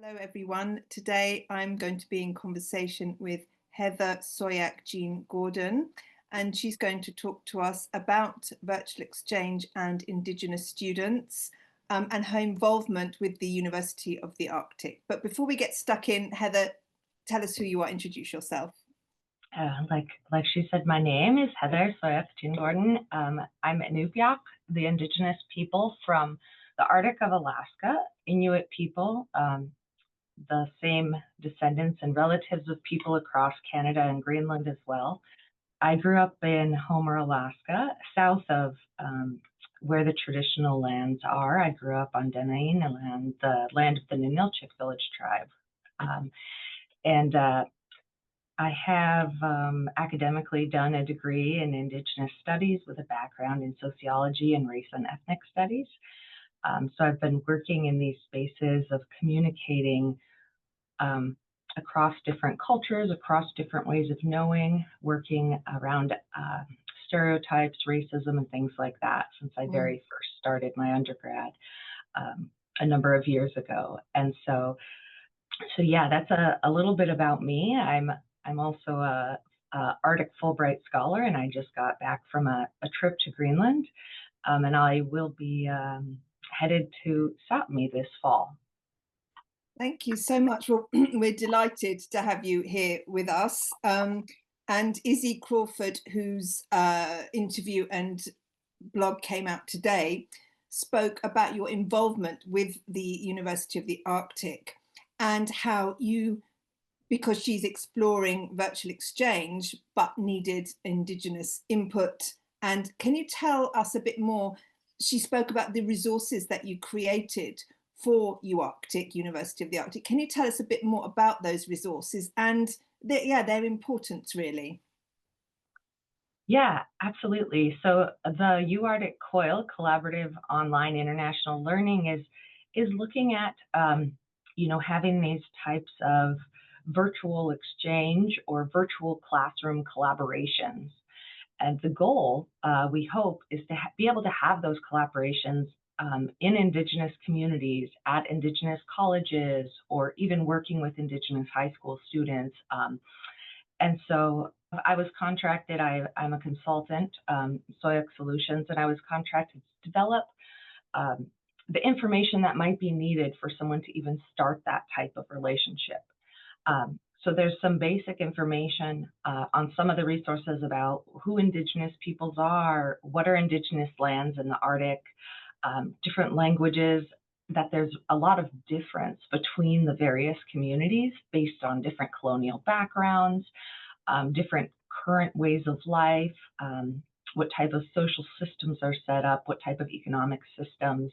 Hello, everyone. Today I'm going to be in conversation with Heather Sauyak Jean Gordon, and she's going to talk to us about virtual exchange and Indigenous students and her involvement with the University of the Arctic. But before we get stuck in, Heather, tell us who you are, introduce yourself. Like she said, my name is Heather Sauyak Jean Gordon. I'm Inupiaq, the Indigenous people from the Arctic of Alaska, Inuit people, the same descendants and relatives of people across Canada and Greenland as well. I grew up in Homer, Alaska, south of where the traditional lands are. I grew up on Dena'ina land, the land of the Ninilchik village tribe. I have academically done a degree in Indigenous studies with a background in sociology and race and ethnic studies. So I've been working in these spaces of communicating across different cultures, across different ways of knowing, working around stereotypes, racism, and things like that since I very first started my undergrad a number of years ago. And so yeah, that's a little bit about me. I'm also a Arctic Fulbright scholar, and I just got back from a trip to Greenland, and I will be headed to Sápmi this fall. Thank you so much. Well, we're delighted to have you here with us. And Izzy Crawford, whose interview and blog came out today, spoke about your involvement with the University of the Arctic and how you, because she's exploring virtual exchange, but needed Indigenous input. And can you tell us a bit more? She spoke about the resources that you created for UArctic, University of the Arctic. Can you tell us a bit more about those resources and their importance, really? Yeah, absolutely. So the UArctic COIL, Collaborative Online International Learning, is looking at having these types of virtual exchange or virtual classroom collaborations. And the goal, we hope, is to be able to have those collaborations in Indigenous communities, at Indigenous colleges, or even working with Indigenous high school students. And so I was contracted, I'm a consultant, Sauyak Solutions, and I was contracted to develop the information that might be needed for someone to even start that type of relationship. So there's some basic information on some of the resources about who Indigenous peoples are, what are Indigenous lands in the Arctic, different languages, that there's a lot of difference between the various communities based on different colonial backgrounds, different current ways of life, what type of social systems are set up, what type of economic systems,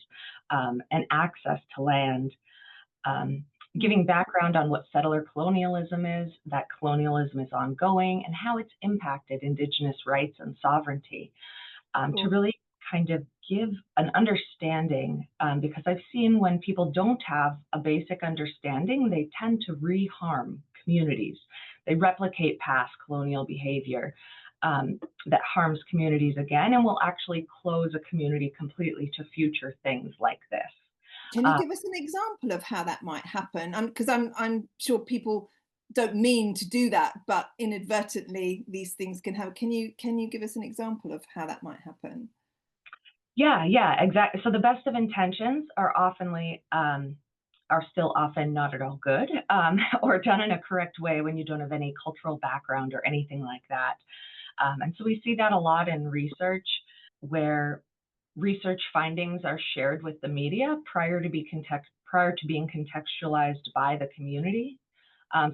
and access to land. Giving background on what settler colonialism is, that colonialism is ongoing, and how it's impacted Indigenous rights and sovereignty, to really kind of give an understanding, because I've seen when people don't have a basic understanding, they tend to re-harm communities. They replicate past colonial behavior that harms communities again, and will actually close a community completely to future things like this. Can you give us an example of how that might happen? Because I'm sure people don't mean to do that, but inadvertently these things can happen. Can you give us an example of how that might happen? Yeah, exactly. So the best of intentions are still often not at all good, or done in a correct way when you don't have any cultural background or anything like that. And so we see that a lot in research, where research findings are shared with the media prior to being contextualized by the community.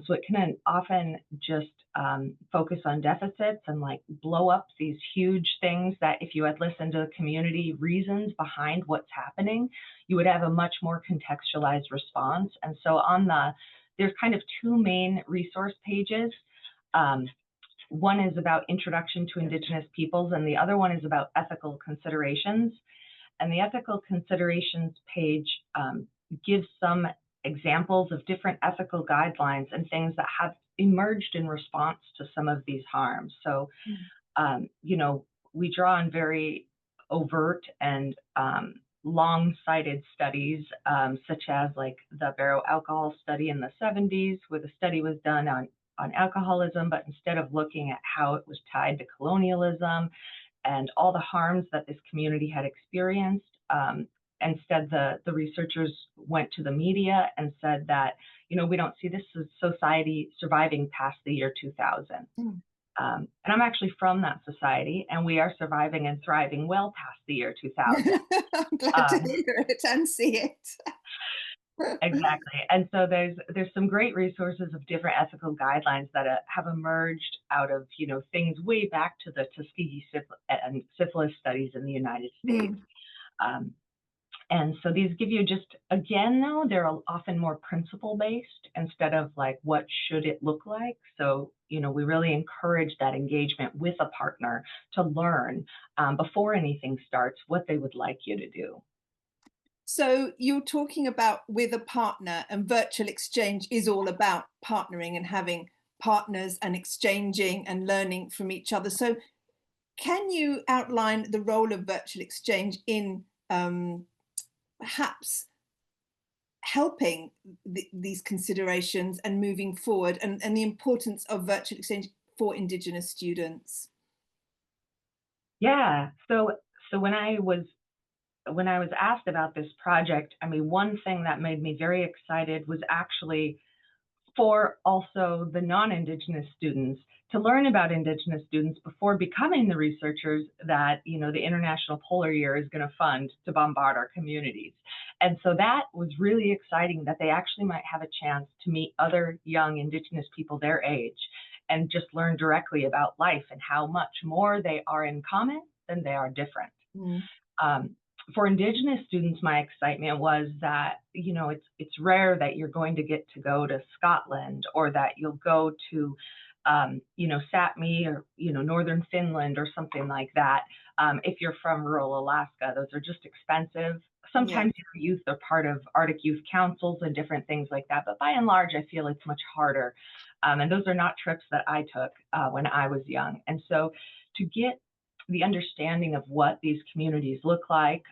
So it can often just focus on deficits and like blow up these huge things that if you had listened to the community reasons behind what's happening, you would have a much more contextualized response. And so there's kind of two main resource pages. One is about introduction to Indigenous peoples, and the other one is about ethical considerations. And the ethical considerations page gives some examples of different ethical guidelines and things that have emerged in response to some of these harms. So, we draw on very overt and long-sighted studies, such as like the baro alcohol study in the 70s, where the study was done on alcoholism, but instead of looking at how it was tied to colonialism and all the harms that this community had experienced, instead the researchers went to the media and said that, we don't see this society surviving past the year 2000. Mm. And I'm actually from that society, and we are surviving and thriving well past the year 2000. I'm glad to hear it and see it. Exactly. And so there's some great resources of different ethical guidelines that have emerged out of, things way back to the Tuskegee and syphilis studies in the United States. Mm. And so these give you just, again, though, they're often more principle based instead of like, what should it look like? So, we really encourage that engagement with a partner to learn before anything starts what they would like you to do. So you're talking about with a partner, and virtual exchange is all about partnering and having partners and exchanging and learning from each other. So can you outline the role of virtual exchange in perhaps helping these considerations and moving forward, and the importance of virtual exchange for Indigenous students? Yeah. So when I was asked about this project, I mean, one thing that made me very excited was actually for also the non-Indigenous students to learn about Indigenous students before becoming the researchers that, the International Polar Year is going to fund to bombard our communities. And so that was really exciting, that they actually might have a chance to meet other young Indigenous people their age and just learn directly about life and how much more they are in common than they are different. Mm. For Indigenous students, my excitement was that, it's rare that you're going to get to go to Scotland, or that you'll go to, Sapmi, or, Northern Finland or something like that. If you're from rural Alaska, those are just expensive. Sometimes your youth are part of Arctic youth councils and different things like that. But by and large, I feel it's much harder. And those are not trips that I took when I was young. And so to get the understanding of what these communities look like,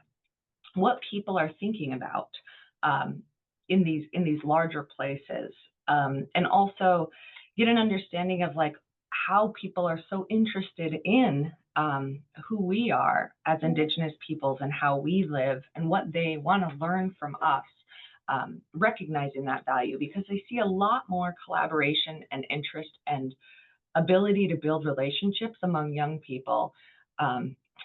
what people are thinking about in these larger places, and also get an understanding of like how people are so interested in who we are as Indigenous peoples and how we live and what they want to learn from us. Recognizing that value, because they see a lot more collaboration and interest and ability to build relationships among young people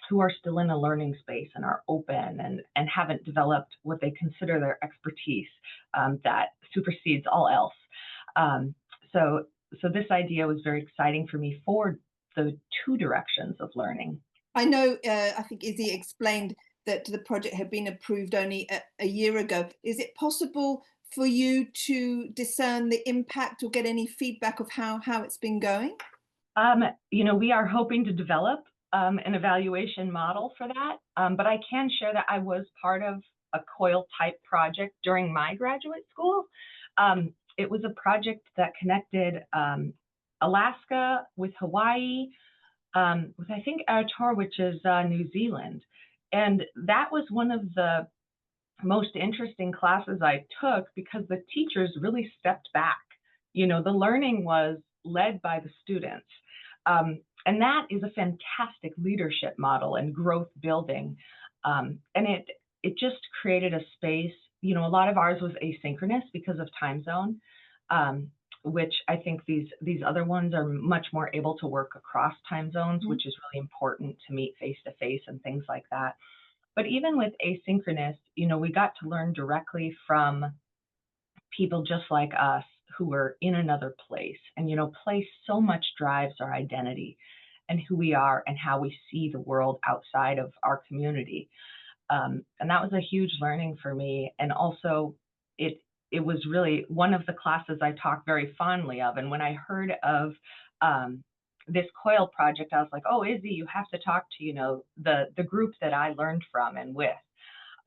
who are still in a learning space and are open and haven't developed what they consider their expertise that supersedes all else. So this idea was very exciting for me for the two directions of learning. I know, I think Izzy explained that the project had been approved only a year ago. Is it possible for you to discern the impact or get any feedback of how it's been going? We are hoping to develop an evaluation model for that, but I can share that I was part of a COIL type project during my graduate school. It was a project that connected Alaska with Hawaii, with I think Aotearoa, which is New Zealand. And that was one of the most interesting classes I took because the teachers really stepped back. The learning was led by the students. And that is a fantastic leadership model and growth building. And it just created a space. A lot of ours was asynchronous because of time zone, which I think these other ones are much more able to work across time zones, Mm-hmm. which is really important to meet face to face and things like that. But even with asynchronous, we got to learn directly from people just like us who were in another place. And, place so much drives our identity and who we are and how we see the world outside of our community. And that was a huge learning for me. And also it was really one of the classes I talk very fondly of. And when I heard of this COIL project, I was like, oh, Izzy, you have to talk to, the group that I learned from and with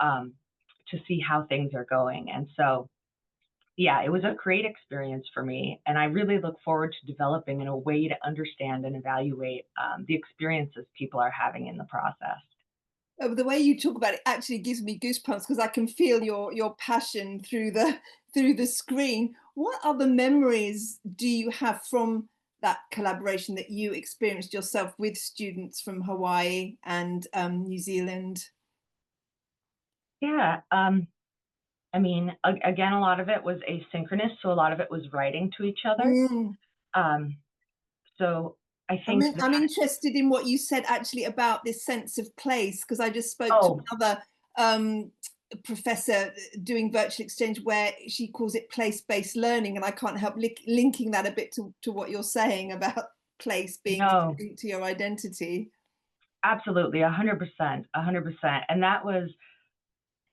to see how things are going. And so, yeah, it was a great experience for me. And I really look forward to developing in a way to understand and evaluate the experiences people are having in the process. The way you talk about it actually gives me goosebumps because I can feel your passion through the through the screen. What other memories do you have from that collaboration that you experienced yourself with students from Hawaii and New Zealand? Yeah. I mean, again, a lot of it was asynchronous, so a lot of it was writing to each other. Mm. Um, so I think I'm that, interested in what you said actually about this sense of place because I just spoke to oh, another um, professor doing virtual exchange where she calls it place-based learning, and I can't help linking that a bit to what you're saying about place being no, linked to your identity. absolutely, 100%, 100%. And that was,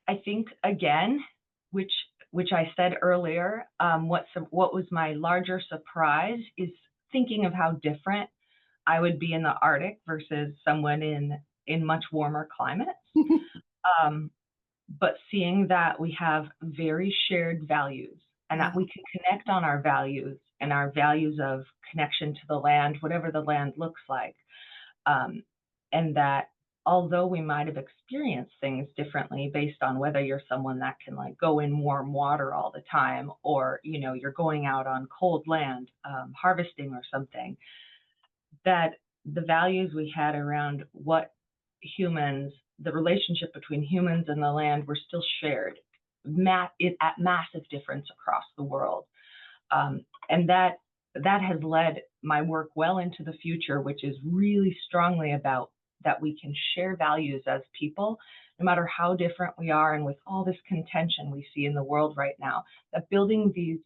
I think, again, which which I said earlier, what was my larger surprise is thinking of how different I would be in the Arctic versus someone in much warmer climates. Um, but seeing that we have very shared values and that Wow, we can connect on our values and our values of connection to the land, whatever the land looks like. And that although we might have experienced things differently based on whether you're someone that can like go in warm water all the time or you're going out on cold land harvesting or something, that the values we had around what humans, the relationship between humans and the land were still shared at massive difference across the world. And that has led my work well into the future, which is really strongly about that we can share values as people, no matter how different we are, and with all this contention we see in the world right now, that building these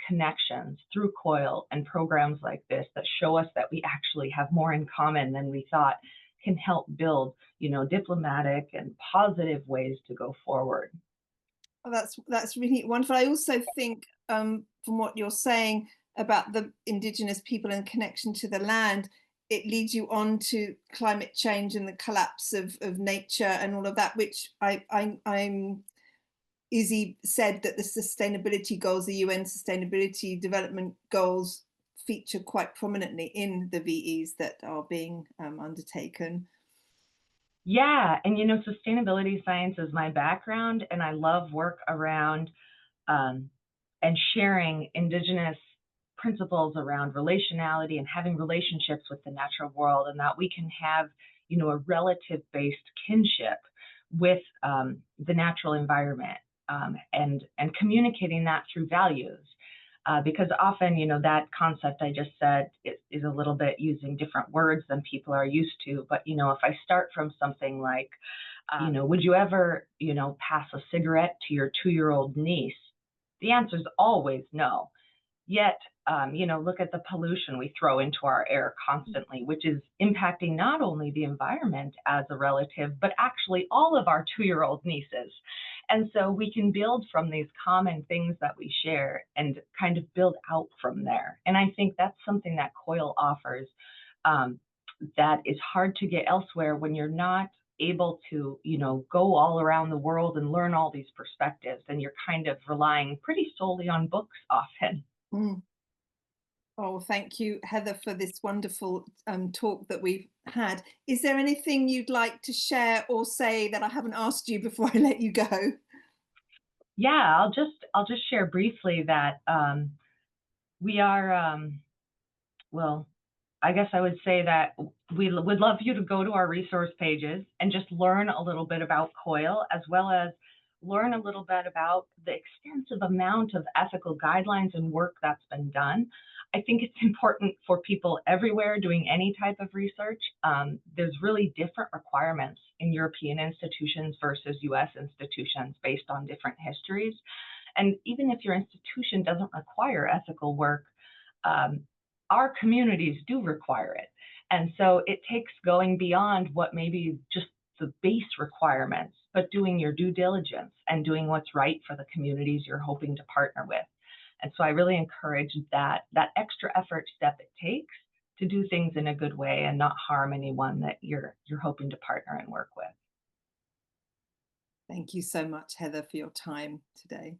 connections through COIL and programs like this that show us that we actually have more in common than we thought can help build, diplomatic and positive ways to go forward. oh, that's really wonderful. I also think from what you're saying about the indigenous people and connection to the land, it leads you on to climate change and the collapse of nature and all of that, which I'm Izzy said that the sustainability goals, the UN sustainability development goals, feature quite prominently in the VEs that are being undertaken. Yeah, and sustainability science is my background, and I love work around um, and sharing indigenous principles around relationality and having relationships with the natural world, and that we can have, a relative-based kinship with the natural environment, and communicating that through values. Because often, that concept I just said is a little bit using different words than people are used to. But, if I start from something like, would you ever, pass a cigarette to your 2-year-old niece? The answer is always no. Yet, look at the pollution we throw into our air constantly, which is impacting not only the environment as a relative, but actually all of our 2-year-old nieces. And so we can build from these common things that we share and kind of build out from there. And I think that's something that COIL offers, um, that is hard to get elsewhere when you're not able to, go all around the world and learn all these perspectives, and you're kind of relying pretty solely on books often. Mm. Oh, thank you, Heather, for this wonderful talk that we've had. Is there anything you'd like to share or say that I haven't asked you before I let you go? Yeah, I'll just share briefly that we are well, I guess I would say that we would love you to go to our resource pages and just learn a little bit about COIL, as well as learn a little bit about the extensive amount of ethical guidelines and work that's been done. I think it's important for people everywhere doing any type of research. There's really different requirements in European institutions versus US institutions based on different histories. And even if your institution doesn't require ethical work, um, our communities do require it. And so it takes going beyond what maybe just the base requirements, but doing your due diligence and doing what's right for the communities you're hoping to partner with. And so I really encourage that extra effort step it takes to do things in a good way and not harm anyone that you're hoping to partner and work with. Thank you so much, Heather, for your time today.